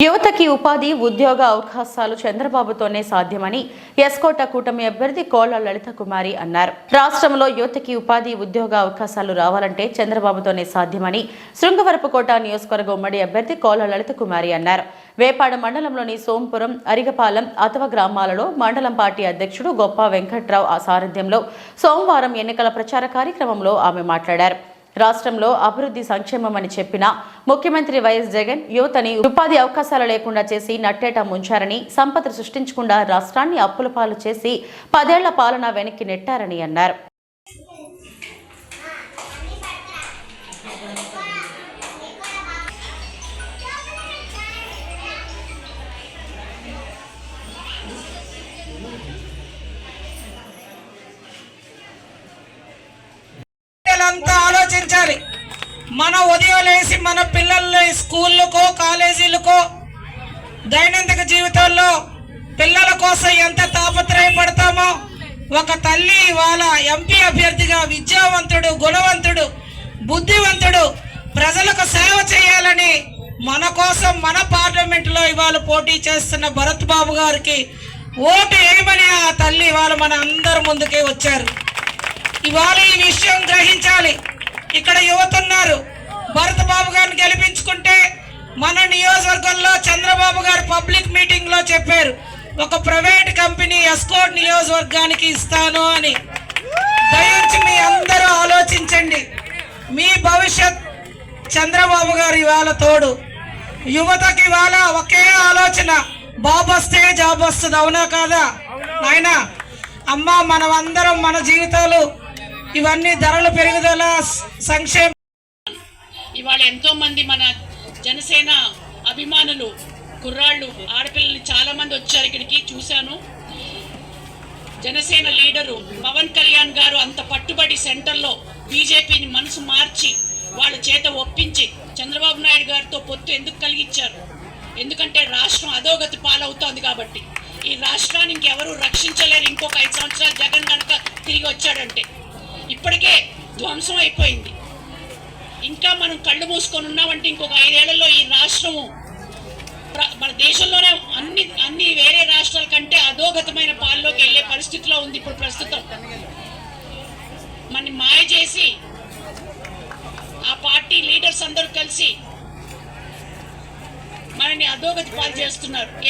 యువతకి ఉపాధి ఉద్యోగ అవకాశాలు చంద్రబాబుతోనే సాధ్యమని ఎస్కోట కూటమి అభ్యర్థి కోళ్ల లలిత కుమారి అన్నారు. రాష్ట్రంలో యువతకి ఉపాధి ఉద్యోగ అవకాశాలు రావాలంటే చంద్రబాబుతోనే సాధ్యమని శృంగవరపుకోట నియోజకవర్గ ఉమ్మడి అభ్యర్థి కోళ్ల లలిత కుమారి అన్నారు. వేపాడ మండలంలోని సోంపురం, అరిగపాలెం, అతవ గ్రామాలలో మండలం పార్టీ అధ్యక్షుడు గొప్ప వెంకట్రావు సారథ్యంలో సోమవారం ఎన్నికల ప్రచార కార్యక్రమంలో ఆమె మాట్లాడారు. రాష్ట్రంలో అభివృద్ధి సంక్షేమమని చెప్పిన ముఖ్యమంత్రి వైఎస్ జగన్ యువతని ఉపాధి అవకాశాలు లేకుండా చేసి నట్టేట ముంచారని, సంపద సృష్టించకుండా రాష్ట్రాన్ని అప్పుల పాలు చేసి 10 ఏళ్ల పాలన వెనక్కి నెట్టారని అన్నారు. ఆలోచించాలి. మన ఉదయం లేసి మన పిల్లల్ని స్కూళ్ళకో కాలేజీలకో దైనందిక జీవితంలో పిల్లల కోసం ఎంత తాపత్రయపడతామో, ఒక తల్లి ఇవాళ ఎంపీ అభ్యర్థిగా విద్యావంతుడు, గుణవంతుడు, బుద్ధివంతుడు, ప్రజలకు సేవ చేయాలని మన కోసం మన పార్లమెంటులో ఇవాళ పోటీ చేస్తున్న భరత్ బాబు గారికి ఓటు వేయమని ఆ తల్లి ఇవాళ మన అందరి ముందుకే వచ్చారు. ఇవాళ ఈ విషయం గ్రహించాలి. ఇక్కడ యువత ఉన్నారు. భరత్ బాబు గారిని గెలిపించుకుంటే మన నియోజకవర్గంలో చంద్రబాబు గారు పబ్లిక్ మీటింగ్ లో చెప్పారు, ఒక ప్రైవేట్ కంపెనీ ఎస్కోట్ నియోజకవర్గానికి ఇస్తాను అని. దయించి మీ అందరూ ఆలోచించండి. మీ భవిష్యత్ చంద్రబాబు గారు ఇవాళ తోడు. యువతకి ఇవాళ ఒకే ఆలోచన, బాబు వస్తే జాబ్ వస్తుంది. అవునా కాదా నాయనా? అమ్మ, మనమందరం మన జీవితాలు ఇవన్నీ ధరలు పెరుగుదల, సంక్షేమ. ఇవాళ ఎంతో మంది మన జనసేన అభిమానులు, కుర్రాళ్ళు, ఆడపిల్లలు చాలా మంది వచ్చారు ఇక్కడికి, చూశాను. జనసేన లీడరు పవన్ కళ్యాణ్ గారు అంత పట్టుబడి సెంటర్లో బీజేపీని మనసు మార్చి వాళ్ళ చేత ఒప్పించి చంద్రబాబు నాయుడు గారితో పొత్తు ఎందుకు కలిగించారు? ఎందుకంటే రాష్ట్రం అధోగతి పాలవుతోంది కాబట్టి. ఈ రాష్ట్రాన్ని ఇంకెవరూ రక్షించలేరు. ఇంకొక 5 సంవత్సరాలు జగన్ కనుక తిరిగి వచ్చాడంటే. ఇప్పటికే ధ్వంసం అయిపోయింది. ఇంకా మనం కళ్ళు మూసుకొని ఉన్నామంటే ఇంకొక 5 ఏళ్లలో ఈ రాష్ట్రము మన దేశంలోనే అన్ని వేరే రాష్ట్రాల కంటే అధోగతమైన పాలలోకి వెళ్ళే పరిస్థితిలో ఉంది ఇప్పుడు ప్రస్తుతం. మన మాయ చేసి ఆ పార్టీ లీడర్స్ అందరూ కలిసి మనని అధోగతి పాలు చేస్తున్నారు.